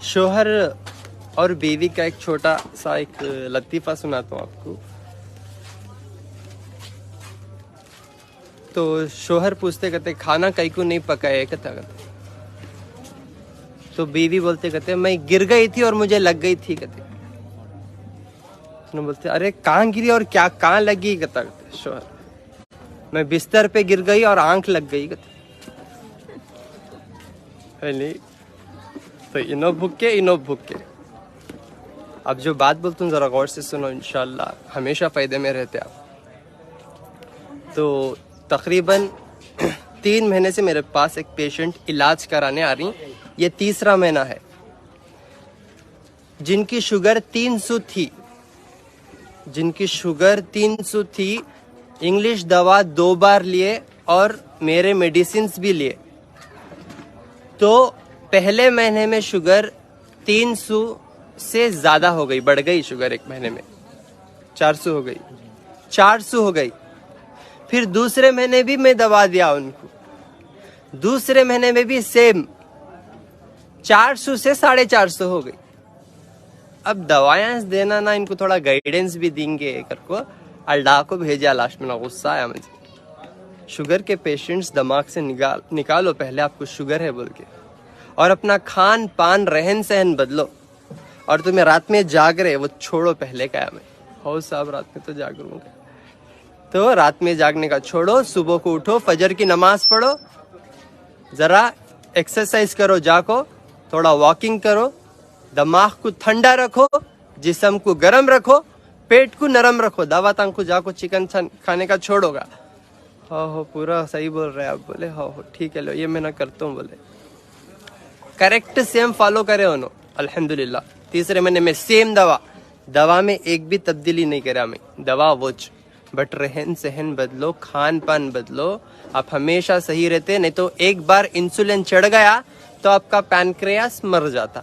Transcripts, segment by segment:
शोहर और बीवी का एक छोटा सा एक लतीफ़ा सुनाता हूँ आपको। तो शोहर पूछते कहते खाना कई को नहीं पकाया कहता कहते। तो बीवी बोलते कहते मैं गिर गई थी और मुझे लग गई थी कहते। उसने बोलते अरे कहाँ गिरी और क्या कहाँ लगी कहता कहते शोहर। मैं बिस्तर पे गिर गई और आंख लग गई कहते। नहीं तो इनो भुक्के। अब जो बात बोलता हूँ जरा गौर से सुनो, इंशाल्लाह हमेशा फायदे में रहते आप। तो तकरीबन 3 महीने से मेरे पास एक पेशेंट इलाज कराने आ रही, ये 3रा महीना है, जिनकी शुगर 300 थी, इंग्लिश दवा 2 बार लिए और मेरे मेडिसिन भी लिए। तो पहले महीने में शुगर 300 से ज्यादा हो गई, बढ़ गई शुगर एक महीने में 400 हो गई। फिर दूसरे महीने भी मैं दवा दिया उनको, दूसरे महीने में भी सेम 400 से 450 हो गई। अब दवाएं देना ना, इनको थोड़ा गाइडेंस भी देंगे करको अल्लाह को भेजा। लास्ट में ना गुस्सा आया मुझे। शुगर के पेशेंट्स दिमाग से निकालो पहले आपको शुगर है बोल के, और अपना खान पान रहन सहन बदलो। और तुम्हें रात में जाग रहे वो छोड़ो पहले क्या मैं हो साहब रात में तो जाग लूंगा। तो रात में जागने का छोड़ो, सुबह को उठो, फजर की नमाज पढ़ो, जरा एक्सरसाइज करो, जाको थोड़ा वॉकिंग करो, दिमाग को ठंडा रखो, जिस्म को गर्म रखो, पेट को नरम रखो। दवा तंग को जाको चिकन खाने का छोड़ोगा। हो पूरा सही बोल रहे आप। बोले हो ठीक है लो ये मैं ना करता हूँ। बोले करेक्ट सेम फॉलो करे उन्होंने अल्हम्दुलिल्लाह। 3रे महीने में सेम दवा में एक भी तब्दीली नहीं करा मैं, दवा वोच, बट रहन सहन बदलो, खान पान बदलो, आप हमेशा सही रहते। नहीं तो एक बार इंसुलिन चढ़ गया तो आपका पैनक्रियास मर जाता,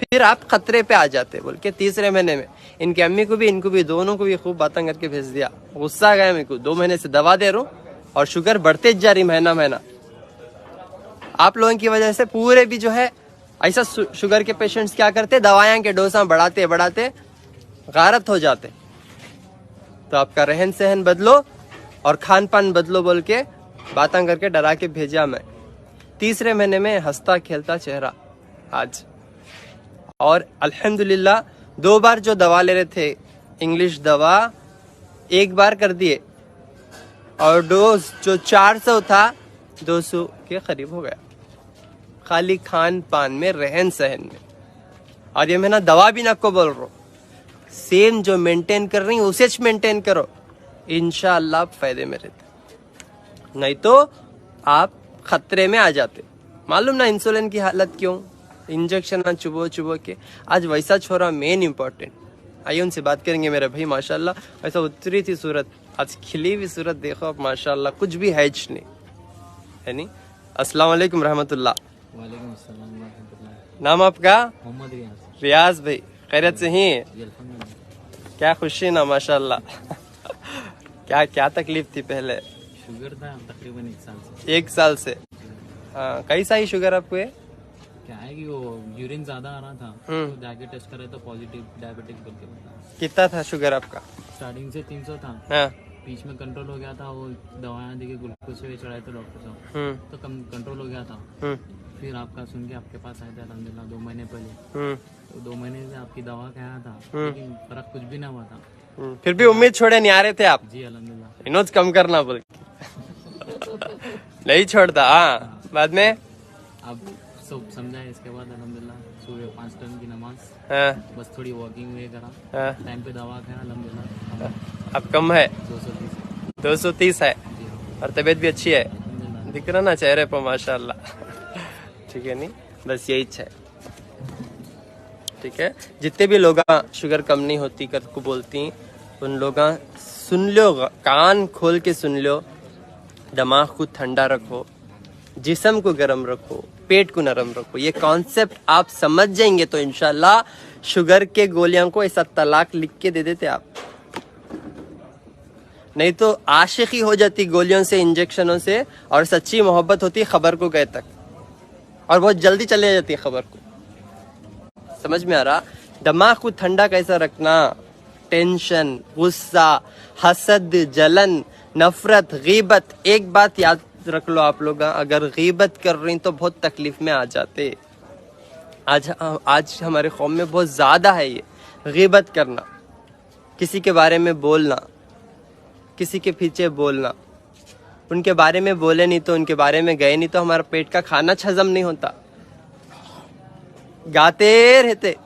फिर आप खतरे पे आ जाते। बोल के 3रे महीने में इनकी अम्मी को भी इनको भी दोनों को भी खूब बातें करके भेज दिया। गुस्सा आ गया मेरे को, 2 महीने से दवा दे रहा हूँ और शुगर बढ़ते जा रही महीना। आप लोगों की वजह से पूरे भी जो है ऐसा शुगर के पेशेंट्स क्या करते, दवाएं के डोसा बढ़ाते गारत हो जाते। तो आपका रहन सहन बदलो और खान पान बदलो बोल के बातें करके डरा के भेजा मैं। 3रे महीने में हंसता खेलता चेहरा आज। और अल्हम्दुलिल्लाह 2 बार जो दवा ले रहे थे इंग्लिश दवा 1 बार कर दिए, और डोज जो 400 था 200 के करीब हो गया, खाली खान पान में रहन सहन में। और ये मैं ना दवा भी ना को बोल रहा हूँ, सेम जो मेंटेन कर रही उसे मेंटेन करो, इंशाअल्लाह फायदे में रहते। नहीं तो आप खतरे में आ जाते। मालूम ना इंसुलिन की हालत क्यों, इंजेक्शन ना चुबो के। आज वैसा छोरा मेन इंपॉर्टेंट, आइए उनसे बात करेंगे मेरे भाई। माशाल्लाह ऐसा उतरी थी सूरत, आज खिली हुई सूरत देखो आप माशाल्लाह, कुछ भी हैज नहीं है नहीं। अस्सलाम वालेकुम रहमतुल्लाह। वालेकुम अस्सलाम रहमतुल्लाह। नाम आपका? मोहम्मद रियाज भाई, खैरियत से ही? क्या खुशी ना माशाल्लाह। क्या तकलीफ थी पहले? शुगर था तकरीबन 1 साल से। 1 साल से? हाँ, कैसा ही शुगर आपको है? क्या है कि वो यूरिन ज्यादा आ रहा था, तो जाके टेस्ट करे तो पॉजिटिव डायबिटिक बोल के बताया। कितना था शुगर आपका? स्टार्टिंग से 300 था। हाँ। बीच में कंट्रोल हो गया था, वो दवाएं दी के ग्लूकोज पे चढ़ाए थे डॉक्टर साहब, तो कम कंट्रोल हो गया था। फिर आपका सुन के आपके पास आया था अल्हम्दुलिल्लाह 2 महीने पहले। तो 2 महीने से आपकी दवा खाया था, लेकिन फर्क कुछ भी ना हुआ था। फिर भी उम्मीद छोड़े नहीं आ रहे थे आप? जी अल्हम्दुलिल्लाह। इनोज कम करना बोल नहीं छोड़ता। हाँ, बाद में अब सब समझाए। इसके बाद अल्हम्दुलिल्लाह सुबह 5 टाइम की नमाज, हाँ, बस थोड़ी वॉकिंग हुए करा, हाँ, टाइम पे दवा खाया अल्हम्दुलिल्लाह। अब कम है, 230 230 है, जी हाँ, और तबीयत भी अच्छी है, अल्हम्दुलिल्लाह। दिख रहा ना चेहरे पर माशाल्लाह। ठीक है नहीं, बस यही है। ठीक है, जितने भी लोग शुगर कम नहीं होती कर को बोलती, उन लोग सुन लो, कान खोल के सुन लो, दिमाग को ठंडा रखो, जिस्म को गर्म रखो, पेट को नरम रखो। ये कॉन्सेप्ट आप समझ जाएंगे तो इंशाल्लाह शुगर के गोलियों को ऐसा तलाक लिख के दे देते आप। नहीं तो आशिकी हो जाती गोलियों से, इंजेक्शनों से, और सच्ची मोहब्बत होती खबर को गए तक, और बहुत जल्दी चले जाती खबर को। समझ में आ रहा? दिमाग को ठंडा कैसा रखना, टेंशन, गुस्सा, हसद, जलन, नफरत, गीबत, एक बात याद रख लो आप लोग, अगर गीबत कर रही तो बहुत तकलीफ में आ जाते। आज हमारे कौम में बहुत ज्यादा है ये गीबत करना, किसी के बारे में बोलना, किसी के पीछे बोलना। उनके बारे में बोले नहीं तो, उनके बारे में गए नहीं तो हमारा पेट का खाना हजम नहीं होता। गाते रहते,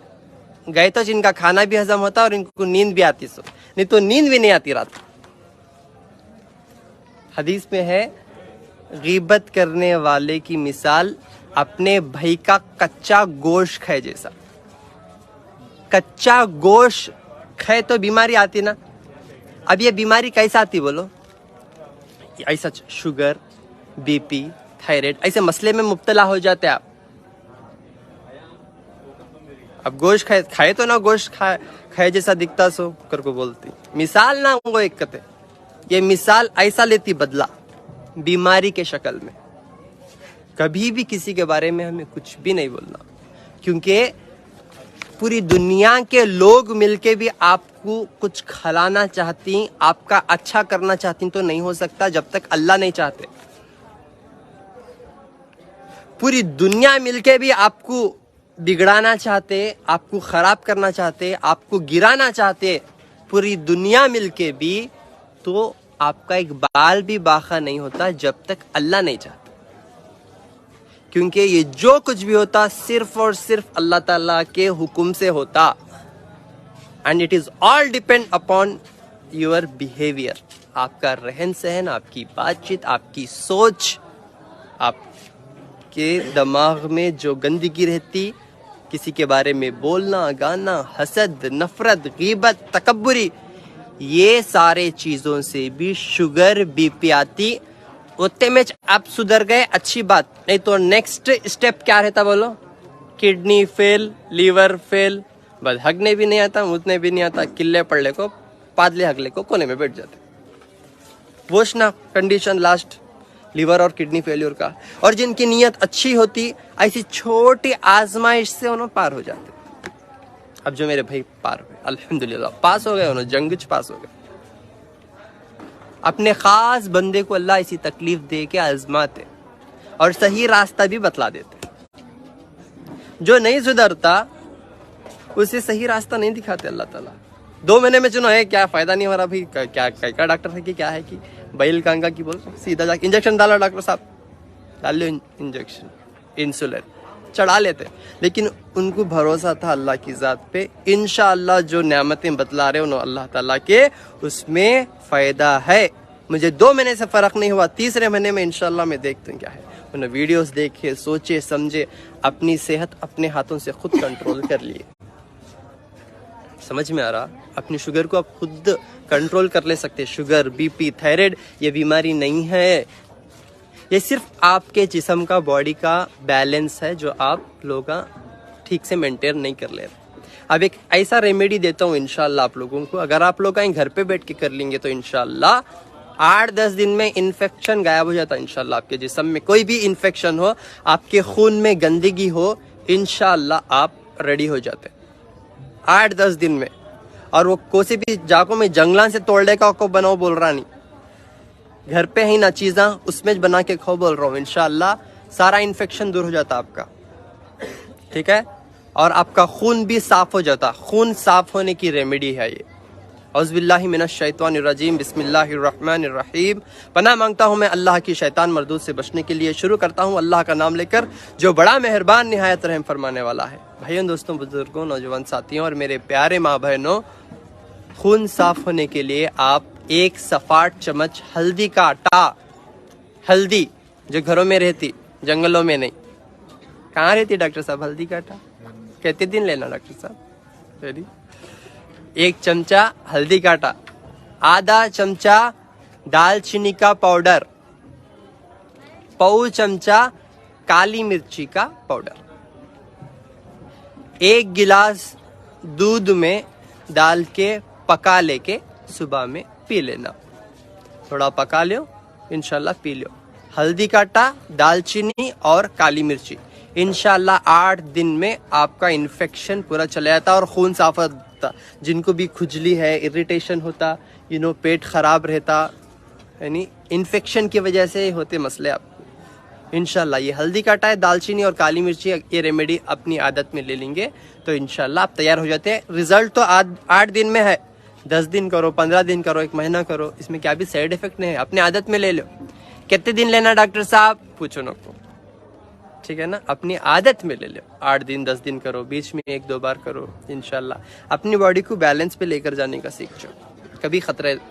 गए तो जिनका खाना भी हजम होता और इनको नींद भी आती, सो नहीं तो नींद भी नहीं आती रात। हदीस में है, गीबत करने वाले की मिसाल अपने भाई का कच्चा गोश्त खाए जैसा। कच्चा गोश्त खाए तो बीमारी आती ना। अब ये बीमारी कैसा आती बोलो? ऐसा शुगर, बीपी, थायराइड ऐसे मसले में मुब्तला हो जाते आप। अब गोश्त खाए तो ना, गोश्त खाए जैसा दिखता सो कर को बोलती मिसाल ना वो एक कते। ये मिसाल ऐसा लेती बदला बीमारी के शक्ल में। कभी भी किसी के बारे में हमें कुछ भी नहीं बोलना, क्योंकि पूरी दुनिया के लोग मिलके भी आपको कुछ खिलाना चाहती, आपका अच्छा करना चाहती तो नहीं हो सकता जब तक अल्लाह नहीं चाहते। पूरी दुनिया मिलके भी आपको बिगड़ाना चाहते, आपको खराब करना चाहते, आपको गिराना चाहते, पूरी दुनिया मिलके भी, तो आपका एक बाल भी बाखा नहीं होता जब तक अल्लाह नहीं चाहता। क्योंकि ये जो कुछ भी होता सिर्फ और सिर्फ अल्लाह ताला के हुक्म से होता। And it is all depend upon your behaviour, आपका रहन सहन, आपकी बातचीत, आपकी सोच, आपके दिमाग में जो गंदगी रहती, किसी के बारे में बोलना, गाना, हसद, नफरत, गीबत, तकब्बुरी, ये सारे चीजों से भी शुगर, बीपी आती। उतने में आप सुधर गए, अच्छी बात, नहीं तो नेक्स्ट स्टेप क्या रहता बोलो? किडनी फेल, लीवर फेल, बस हगने भी नहीं आता, मुतने भी नहीं आता, किल्ले पड़ले को, पादले हगले को कोने में बैठ जाते। वो ना कंडीशन लास्ट लीवर और किडनी फेल्योर का। और जिनकी नीयत अच्छी होती, ऐसी छोटी आजमाइश से उन्होंने पार हो जाते। अब जो मेरे भाई पार हुए, अल्हम्दुलिल्लाह पास हो गए, उन्होंने जंग पास हो गए। अपने खास बंदे को अल्लाह इसी तकलीफ दे के आजमाते और सही रास्ता भी बतला देते। जो नहीं सुधरता उसे सही रास्ता नहीं दिखाते अल्लाह ताला। 2 महीने में चुनो है, क्या फायदा नहीं हो रहा भाई, क्या डॉक्टर है कि क्या है कि बैल कांगा की बोल, सीधा जाके इंजेक्शन डालो डॉक्टर साहब, डाल लो इंजेक्शन, इंसुलिन चढ़ा लेते। लेकिन उनको भरोसा था अल्लाह की जात पे, इंशाअल्लाह जो नेमतें बतला रहे उन्होंने अल्लाह ताला के, उसमें फायदा है। मुझे 2 महीने से फर्क नहीं हुआ, 3रे महीने में इंशाअल्लाह मैं देखता हूँ क्या है। उन्होंने वीडियोस देखे, सोचे समझे, अपनी सेहत अपने हाथों से खुद कंट्रोल कर लिए। समझ में आ रहा? अपनी शुगर को आप खुद कंट्रोल कर ले सकते। शुगर, बीपी, थायराइड ये बीमारी नहीं है, ये सिर्फ आपके जिस्म का, बॉडी का बैलेंस है जो आप लोग ठीक से मेंटेन नहीं कर ले रहे। अब एक ऐसा रेमेडी देता हूँ इंशाल्लाह आप लोगों को, अगर आप लोग घर पे बैठ के कर लेंगे तो इंशाल्लाह 8-10 दिन में इन्फेक्शन गायब हो जाता है। इंशाल्लाह आपके जिस्म में कोई भी इन्फेक्शन हो, आपके खून में गंदगी हो, इंशाल्लाह आप रेडी हो जाते 8-10 दिन में। और वो कोसे भी जाको में जंगला से तोड़ने का को बनाओ बोल रहा नहीं, घर पे ही ना चीज़ा उसमें बना के खाओ बोल रहा हूँ, इंशाल्लाह सारा इन्फेक्शन दूर हो जाता आपका। ठीक है? और आपका खून भी साफ हो जाता। खून साफ होने की रेमेडी है ये। औज़ुबिल्लाहि मिनश शैतानिर रजीम, बिस्मिल्लाहिर रहमानिर रहीम। पनाह मांगता हूँ मैं अल्लाह की शैतान मरदूद से बचने के लिए। शुरू करता हूँ अल्लाह का नाम लेकर जो बड़ा मेहरबान निहायत रहम फरमाने वाला है। भाइयों, दोस्तों, बुजुर्गों, नौजवान साथियों और मेरे प्यारे माँ बहनों, खून साफ होने के लिए आप 1 सपाट चम्मच हल्दी का आटा, हल्दी जो घरों में रहती, जंगलों में नहीं, कहाँ रहती डॉक्टर साहब हल्दी का आटा? कहते दिन लेना डॉक्टर साहब। रेडी? 1 चमचा हल्दी का आटा, आधा चमचा दालचीनी का पाउडर, पौ चमचा काली मिर्ची का पाउडर, 1 गिलास दूध में डाल के पका लेके सुबह में पी लेना। थोड़ा पका लो, इंशाल्लाह पी लो। हल्दी का आटा, दालचीनी और काली मिर्ची इंशाल्लाह 8 दिन में आपका इन्फेक्शन पूरा चला जाता और खून साफ होता। जिनको भी खुजली है, इरिटेशन होता, पेट खराब रहता, यानी इन्फेक्शन की वजह से होते मसले आपको, इंशाल्लाह ये हल्दी का चाय, दालचीनी और काली मिर्ची ये रेमेडी अपनी आदत में ले लेंगे तो इंशाल्लाह आप तैयार हो जाते हैं। रिजल्ट तो 8 दिन में है, 10 दिन करो, 15 दिन करो, 1 महीना करो, इसमें क्या भी साइड इफेक्ट नहीं है, अपनी आदत में ले लो। कितने दिन लेना डॉक्टर साहब पूछो ना को, ठीक है ना, अपनी आदत में ले लो। 8 दिन 10 दिन करो, बीच में 1-2 बार करो, इंशाल्लाह अपनी बॉडी को बैलेंस पे लेकर जाने का सीख जाओ, कभी खतरा